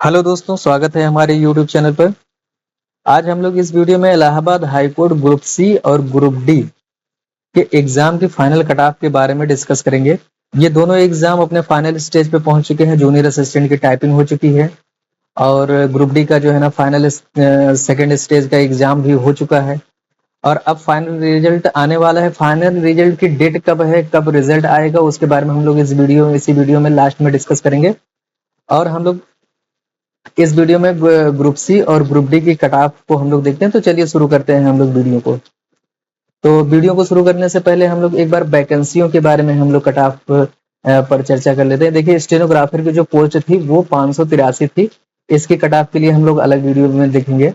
Hello दोस्तों, स्वागत है हमारे यूट्यूब चैनल पर। आज हम लोग इस वीडियो में Allahabad high court group C और ग्रुप डी के एग्जाम की फाइनल कट ऑफ के बारे में डिस्कस करेंगे। ये दोनों एग्जाम अपने फाइनल स्टेज पे पहुंच चुके हैं। जूनियर असिस्टेंट की टाइपिंग हो चुकी है और ग्रुप डी का जो है ना फाइनल सेकेंड स्टेज का एग्जाम भी हो चुका है और अब फाइनल रिजल्ट आने वाला है। फाइनल रिजल्ट की डेट कब है, कब रिजल्ट आएगा, उसके बारे में हम लोग इसी वीडियो में लास्ट में डिस्कस करेंगे। और हम लोग इस वीडियो में ग्रुप सी और ग्रुप डी की कट ऑफ को हम लोग देखते हैं। तो चलिए शुरू करते हैं हम लोग वीडियो को। तो वीडियो को शुरू करने से पहले हम लोग एक बार वैकेंसियों के बारे में हम लोग कट ऑफ पर चर्चा कर लेते हैं। देखिए, स्टेनोग्राफर की जो पोस्ट थी वो 583 थी। इसकी कट ऑफ के लिए हम लोग अलग वीडियो में देखेंगे।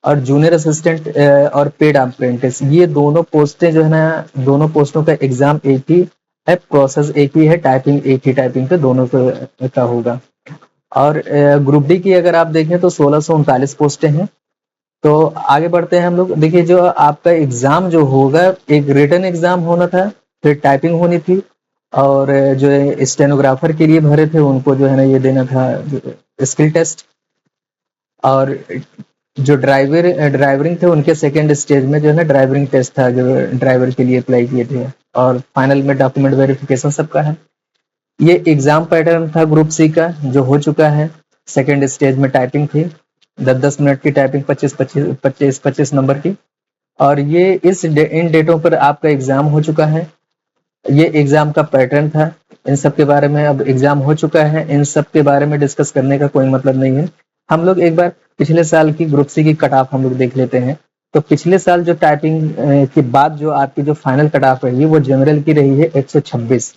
और जूनियर असिस्टेंट और पेड अप्रेंटिस, ये दोनों पोस्टें जो है ना, दोनों पोस्टों का एग्जाम एक ही है, प्रोसेस एक ही है, टाइपिंग एक ही टाइपिंग पे दोनों का होगा। और ग्रुप डी की अगर आप देखें तो 1639 पोस्टें हैं। तो आगे बढ़ते हैं हम लोग। देखिए, जो आपका एग्जाम जो होगा, एक रिटन एग्जाम होना था, फिर टाइपिंग होनी थी, और जो स्टेनोग्राफर के लिए भरे थे उनको जो है ना ये देना था स्किल टेस्ट। और जो ड्राइवरिंग थे उनके सेकेंड स्टेज में जो है ना ड्राइवरिंग टेस्ट था, जो ड्राइवर के लिए अप्लाई किए थे। और फाइनल में डॉक्यूमेंट वेरिफिकेशन सबका है। ये एग्जाम पैटर्न था ग्रुप सी का, जो हो चुका है। सेकेंड स्टेज में टाइपिंग थी, 10-10 मिनट की टाइपिंग, 25-25 नंबर की। और ये इन डेटों पर आपका एग्जाम हो चुका है। ये एग्जाम का पैटर्न था। इन सब के बारे में अब एग्जाम हो चुका है, इन सब के बारे में डिस्कस करने का कोई मतलब नहीं है। हम लोग एक बार पिछले साल की ग्रुप सी की कट ऑफ हम लोग देख लेते हैं। तो पिछले साल जो टाइपिंग के बाद जो आपकी जो फाइनल कट ऑफ रही है वो जनरल की रही है 126,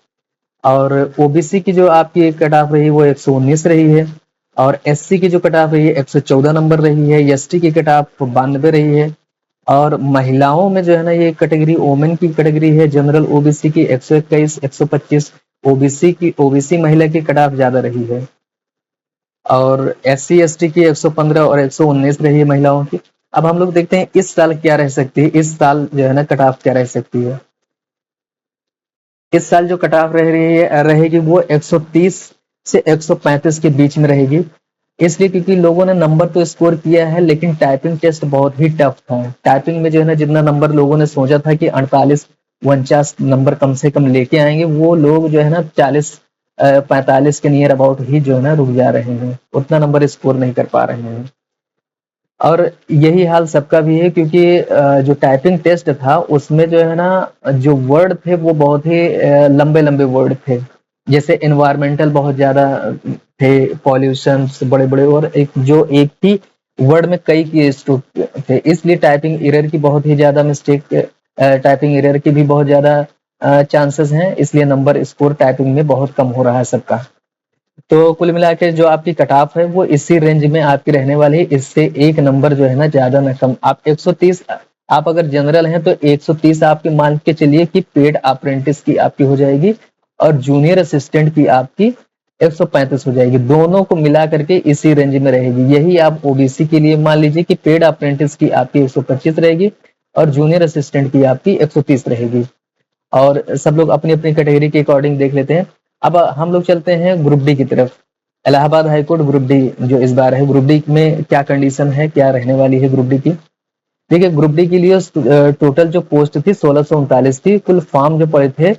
और ओबीसी की जो आपकी कट ऑफ रही वो 119 रही है, और एससी की जो कट ऑफ रही है 114 नंबर रही है, एसटी की कट ऑफ 92 रही है। और महिलाओं में जो है ना ये कैटेगरी वोमेन की कैटेगरी है, जनरल ओबीसी की 121 125, ओबीसी महिला की कट ऑफ ज्यादा रही है। और एससी एसटी की 115 और 119 रही है महिलाओं की। अब हम लोग देखते हैं इस साल क्या रह सकती है, इस साल जो है ना कट ऑफ क्या रह सकती है। इस साल जो कट ऑफ रहेगी वो 130 से 135 के बीच में रहेगी। इसलिए क्योंकि लोगों ने नंबर तो स्कोर किया है, लेकिन टाइपिंग टेस्ट बहुत ही टफ था। टाइपिंग में जो है ना जितना नंबर लोगों ने सोचा था कि 48-49 नंबर कम से कम लेके आएंगे, वो लोग जो है ना 40-45 के नियर अबाउट ही जो है ना रुक जा रहे हैं, उतना नंबर स्कोर नहीं कर पा रहे हैं। और यही हाल सबका भी है, क्योंकि जो टाइपिंग टेस्ट था उसमें जो है ना जो वर्ड थे वो बहुत ही लंबे लंबे वर्ड थे। जैसे एनवायरमेंटल बहुत ज्यादा थे, पॉल्यूशन बड़े बड़े, और एक ही वर्ड में कई केस थे। इसलिए टाइपिंग एरर की बहुत ही ज्यादा टाइपिंग एरर की भी बहुत ज्यादा चांसेस हैं। इसलिए नंबर स्कोर टाइपिंग में बहुत कम हो रहा है सबका। तो कुल मिला के जो आपकी कट ऑफ है वो इसी रेंज में आपकी रहने वाली है। इससे एक नंबर जो है ना ज्यादा ना कम। आप 130, आप अगर जनरल हैं तो 130 आपके मान के चलिए कि पेड अप्रेंटिस की आपकी हो जाएगी, और जूनियर असिस्टेंट की आपकी 135 हो जाएगी। दोनों को मिला करके इसी रेंज में रहेगी। यही आप ओबीसी के लिए मान लीजिए कि पेड अप्रेंटिस की आपकी 125 रहेगी और जूनियर असिस्टेंट की आपकी 130 रहेगी। और सब लोग अपनी अपनी कैटेगरी के अकॉर्डिंग देख लेते हैं। अब हम लोग चलते हैं ग्रुप डी की तरफ। इलाहाबाद हाईकोर्ट ग्रुप डी जो इस बार है, ग्रुप डी में क्या कंडीशन है, क्या रहने वाली है ग्रुप डी की। देखिए, ग्रुप डी के लिए टोटल जो पोस्ट थी 1639 थी। कुल फॉर्म जो पड़े थे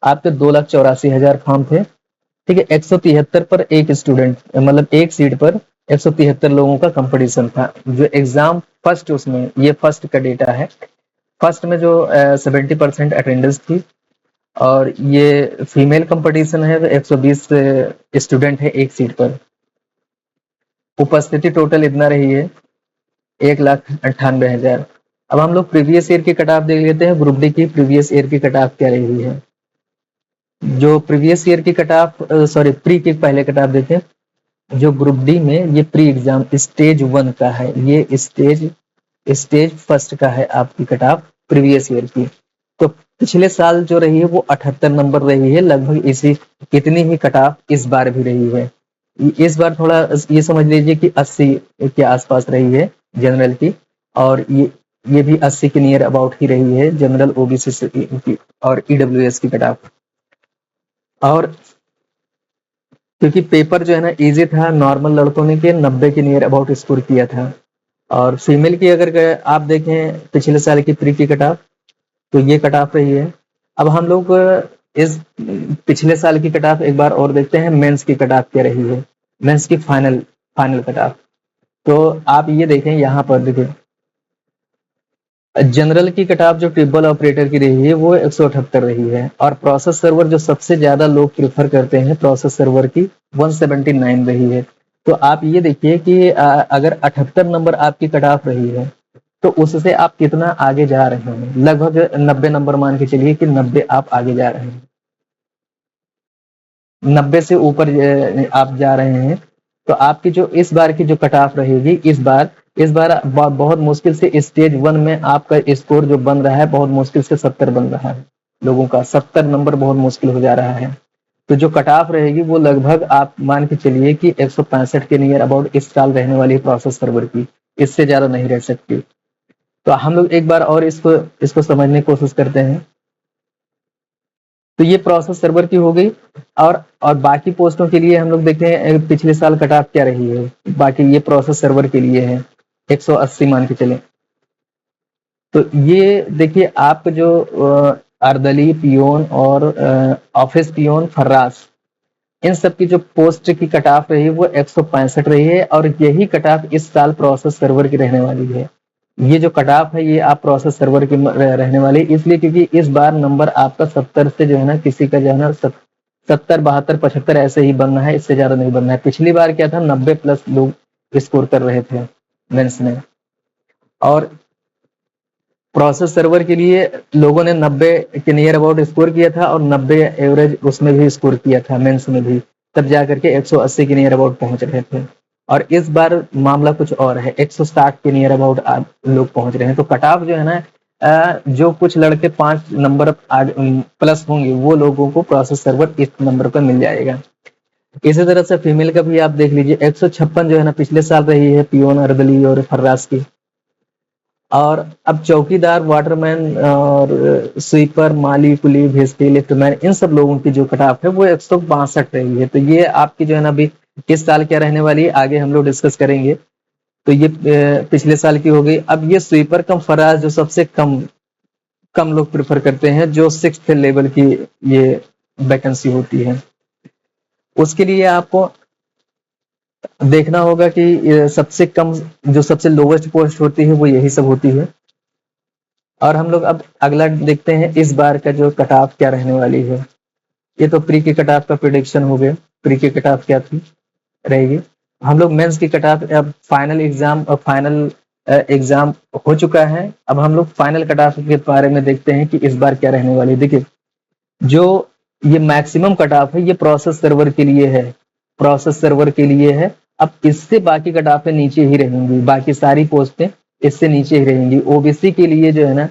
आपके 2,84,000 फॉर्म थे। ठीक है, 173 पर एक स्टूडेंट, मतलब एक सीट पर 173 लोगों का कंपटीशन था। जो एग्जाम फर्स्ट, उसमें ये फर्स्ट का डेटा है। फर्स्ट में जो 70% अटेंडेंस थी, और ये फीमेल कंपटीशन है, 120 स्टूडेंट है एक सीट पर। उपस्थिति टोटल इतना रही है 1,98,000। अब हम लोग प्रीवियस ईयर की कट ऑफ देख लेते हैं। ग्रुप डी की प्रीवियस ईयर की कट ऑफ क्या रही है। जो प्रीवियस ईयर की कट ऑफ, सॉरी प्री की पहले कट ऑफ देते हैं। जो ग्रुप डी में ये प्री एग्जाम स्टेज 1 का है, ये स्टेज फर्स्ट का है आपकी कट ऑफ प्रीवियस ईयर की। तो पिछले साल जो रही है वो 78 नंबर रही है, लगभग इसी इतनी ही कट ऑफ इस बार भी रही है। इस बार थोड़ा ये समझ लीजिए कि 80 के आसपास रही है जनरल की, और ये भी 80 के नियर अबाउट ही रही है जनरल ओबीसी की और ईडब्ल्यूएस की कट ऑफ। और क्योंकि पेपर जो है ना इजी था, नॉर्मल लड़कों ने के 90 के नियर अबाउट स्कोर किया था। और फीमेल की अगर आप देखें पिछले साल की प्री की कट ऑफ, तो ये कट ऑफ रही है। अब हम लोग इस पिछले साल की कट ऑफ एक बार और देखते हैं, मेंस की कट ऑफ क्या रही है, मेंस की फाइनल कट ऑफ। तो आप ये देखें यहाँ पर देखिए, जनरल की कट ऑफ जो ट्रिपल ऑपरेटर की रही है वो 178 रही है, और प्रोसेस सर्वर जो सबसे ज्यादा लोग प्रेफर करते हैं प्रोसेस सर्वर की 179 रही है। तो आप ये देखिए कि अगर 78 नंबर आपकी कट ऑफ रही है तो उससे आप कितना आगे जा रहे हैं, लगभग 90 नंबर मान के चलिए कि 90 आप आगे जा रहे हैं, 90 से ऊपर आप जा रहे हैं। तो आपकी जो इस बार की जो कट ऑफ रहेगी, इस बार बहुत मुश्किल से स्टेज 1 में आपका स्कोर जो बन रहा है बहुत मुश्किल से 70 बन रहा है, लोगों का 70 नंबर बहुत मुश्किल हो जा रहा है। तो जो कट ऑफ रहेगी वो लगभग आप मान के चलिए कि 165 के नियर अबाउट इस साल रहने वाली है प्रोसेस सर्वर की, इससे ज्यादा नहीं रह सकती। तो हम लोग एक बार और इसको समझने की कोशिश करते हैं। तो ये प्रोसेस सर्वर की हो गई, और बाकी पोस्टों के लिए हम लोग देखते हैं पिछले साल कट ऑफ क्या रही है। बाकी ये प्रोसेस सर्वर के लिए है 180 मान के चले। तो ये देखिए आप जो अर्दली पियोन और ऑफिस पियोन फर्रास, इन सब की जो पोस्ट की कट ऑफ रही है वो 165 रही है, और यही कट ऑफ इस साल प्रोसेस सर्वर की रहने वाली है। ये जो कट ऑफ है ये आप प्रोसेस सर्वर की रहने वाली, इसलिए क्योंकि इस बार नंबर आपका 70 से जो है ना किसी का जो है ना 70, 72, 75 ऐसे ही बनना है, इससे ज्यादा नहीं बनना है। पिछली बार क्या था, 90 प्लस लोग स्कोर कर रहे थे मेंस में, और प्रोसेस सर्वर के लिए लोगों ने 90 के नियर अबाउट स्कोर किया था, और 90 एवरेज उसमें भी स्कोर किया था मेंस में भी, तब जाकर के 180 के नियर अबाउट पहुंच रहे थे। और इस बार मामला कुछ और है, 160 के नियर अबाउट लोग पहुंच रहे हैं। तो कट ऑफ जो है ना, जो कुछ लड़के 5 नंबर प्लस होंगे वो लोगों को प्रोसेस सर्वर इस नंबर पर मिल जाएगा। इसी तरह से फीमेल का भी आप देख लीजिए, 156 जो है ना पिछले साल रही है पियोन, अर्दली और फर्रास की। और अब चौकीदार, वाटरमैन और स्वीपर, माली, कुली, भेस्ती, लिफ्टमैन, इन सब लोगों की जो कट ऑफ है वो 162 रही है। तो ये आपकी जो है ना अभी इस साल क्या रहने वाली है आगे हम लोग डिस्कस करेंगे। तो ये पिछले साल की हो गई। अब ये स्वीपर कम फराज जो सबसे कम लोग प्रेफर करते हैं, जो 6th लेवल की ये वैकेंसी होती है, उसके लिए आपको देखना होगा कि सबसे कम जो सबसे लोवेस्ट पोस्ट होती है वो यही सब होती है। और हम लोग अब अगला देखते हैं इस बार का जो कट ऑफ क्या रहने वाली है। ये तो प्री की कट ऑफ का प्रिडिक्शन हो गया, प्री की कट ऑफ क्या थी रहेगी। हम लोग मेंस की कट ऑफ, अब फाइनल एग्जाम हो चुका है, अब हम लोग फाइनल कट ऑफ के बारे में देखते हैं कि इस बार क्या रहने वाली है। देखिए जो ये मैक्सिमम कट ऑफ है ये प्रोसेस सर्वर के लिए है, प्रोसेस सर्वर के लिए है। अब इससे बाकी कट ऑफ नीचे ही रहेंगी, बाकी सारी पोस्टें इससे नीचे ही रहेंगी। ओबीसी के लिए जो है ना,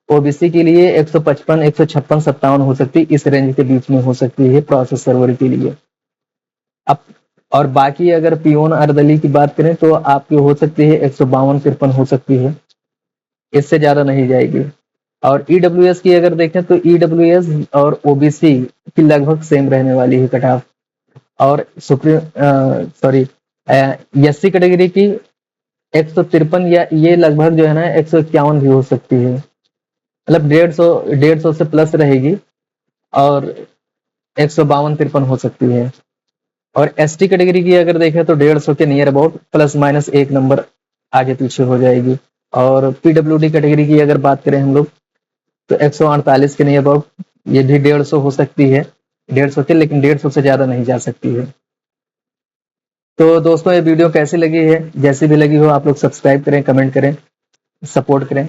ओबीसी के लिए 155, 156, 57 हो सकती है, इस रेंज के बीच में हो सकती है प्रोसेस सर्वर के लिए। अब और बाकी अगर पियोन, अर्दली की बात करें तो आपकी हो सकती है 152, 53 हो सकती है, इससे ज्यादा नहीं जाएगी। और ईडब्ल्यूएस की अगर देखें तो ईडब्ल्यूएस और ओबीसी की लगभग सेम रहने वाली है कट ऑफ। और एससी कैटेगरी की 153, या ये लगभग जो है ना 151 भी हो सकती है, मतलब 150 से प्लस रहेगी, और 152, 53 हो सकती है। और एसटी कैटेगरी की अगर देखें तो 150 के near about plus minus 1 number आगे पीछे हो जाएगी। और पीडब्ल्यूडी कैटेगरी की अगर बात करें हम लोग तो 148 के नियर अबाउट, ये भी 150 हो सकती है, 150 के, लेकिन 150 से ज्यादा नहीं जा सकती है। तो दोस्तों ये वीडियो कैसी लगी है, जैसी भी लगी हो आप लोग सब्सक्राइब करें, कमेंट करें, सपोर्ट करें।